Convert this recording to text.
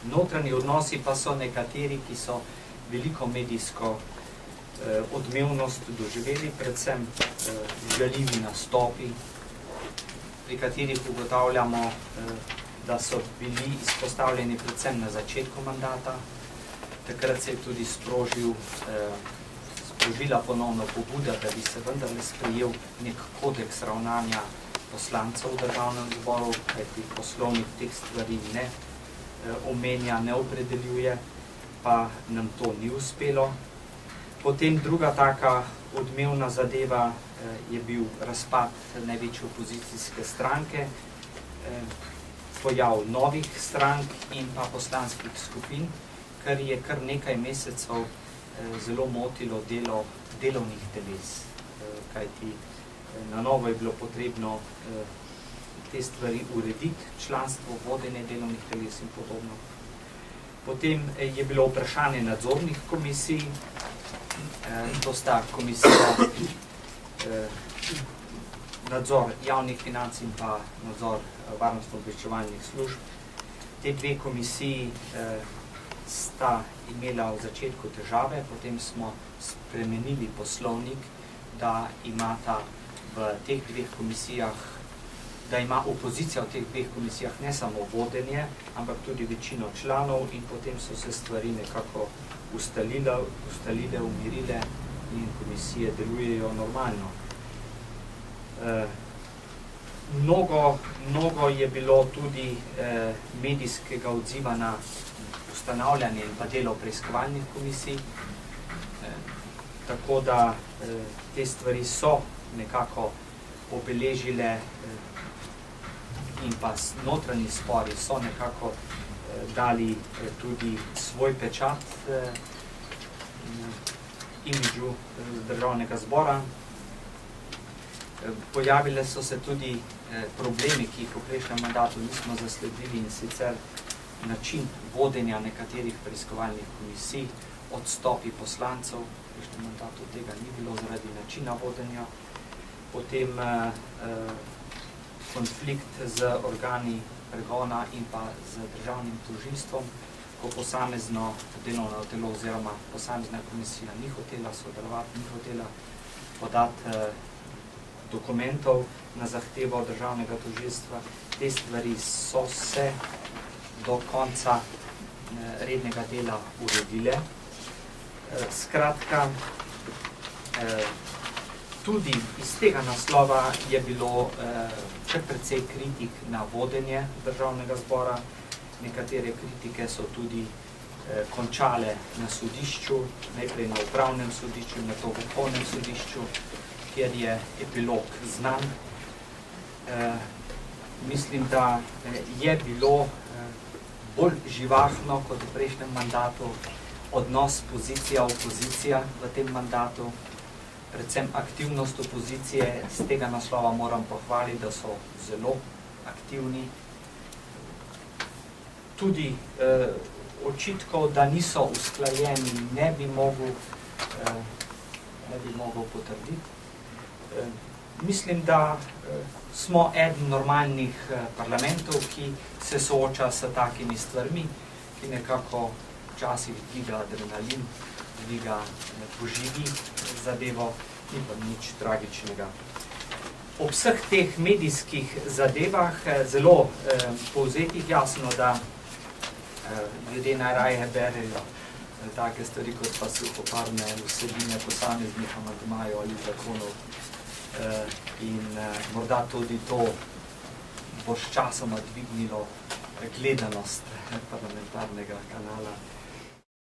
Notranji odnosi pa so nekateri, ki so veliko medijsko odmevnost doživeli, predvsem žaljivi nastopi, pri katerih ugotavljamo, da so bili izpostavljeni predvsem na začetku mandata. Takrat se je tudi sprožila ponovno pobuda, da bi se vendarle sprejel nek kodeks ravnanja poslancev v državnem zboru, kajti poslovnik teh stvari ne omenja, ne opredeljuje, pa nam to ni uspelo. Potem druga taka odmevna zadeva je bil razpad največje opozicijske stranke, pojav novih strank in pa poslanskih skupin, kar je kar nekaj mesecev zelo motilo delo delovnih teles, kajti na novo je bilo potrebno te stvari urediti, članstvo, vodenje delovnih teles in podobno. Potem je bilo vprašanje nadzornih komisij, to sta komisija nadzor javnih financ in pa nadzor varnostno-obveščevalnih služb. Te dve komisiji sta imela v začetku težave, potem smo spremenili poslovnik, da imata v teh dveh komisijah, da ima opozicija v teh dveh komisijah ne samo vodenje, ampak tudi večino članov in potem so se stvari nekako ustalile, umirile in komisije delujejo normalno. Mnogo je bilo tudi medijskega odziva na ustanavljanje in pa delo preiskovalnih komisij, tako da te stvari so nekako obeležile in pa notranji spori so nekako dali tudi svoj pečat imidžu državnega zbora. Pojavile so se tudi problemi, ki jih v prejšnjem mandatu nismo zasledili, in sicer način vodenja nekaterih preiskovalnih komisij, odstopi poslancev, v prejšnjem mandatu tega ni bilo zaradi načina vodenja, potem konflikt z organi pregona in pa z državnim tožilstvom, ko posamezno delovno telo oziroma posamezna komisija ni hotela sodelovati, ni hotela podati dokumentov na zahtevo državnega tožilstva. Te stvari so se do konca rednega dela uredile. Skratka, tudi iz tega naslova je bilo kar precej kritik na vodenje državnega zbora. Nekatere kritike so tudi končale na sodišču, najprej na upravnem sodišču, na to vrhovnem sodišču, kjer je epilog znan. Mislim, da je bilo bolj živahno kot v prejšnjem mandatu odnos pozicija-opozicija v tem mandatu. Predvsem aktivnost opozicije, z tega naslova moram pohvaliti, da so zelo aktivni. Tudi očitkov, da niso usklajeni, ne bi mogel potrditi. Mislim, da smo eden normalnih parlamentov, ki se sooča s takimi stvarmi, ki nekako včasih dviga adrenalin, dviga poživi zadevo, ni pa nič tragičnega. Ob vseh teh medijskih zadevah, zelo povzetih, jasno, da ljudje najraje berejo take stvari, kot pa suhoparne vsebine posameznih amandmajev ali zakonov. In morda tudi to bo s časoma dvignilo gledanost parlamentarnega kanala.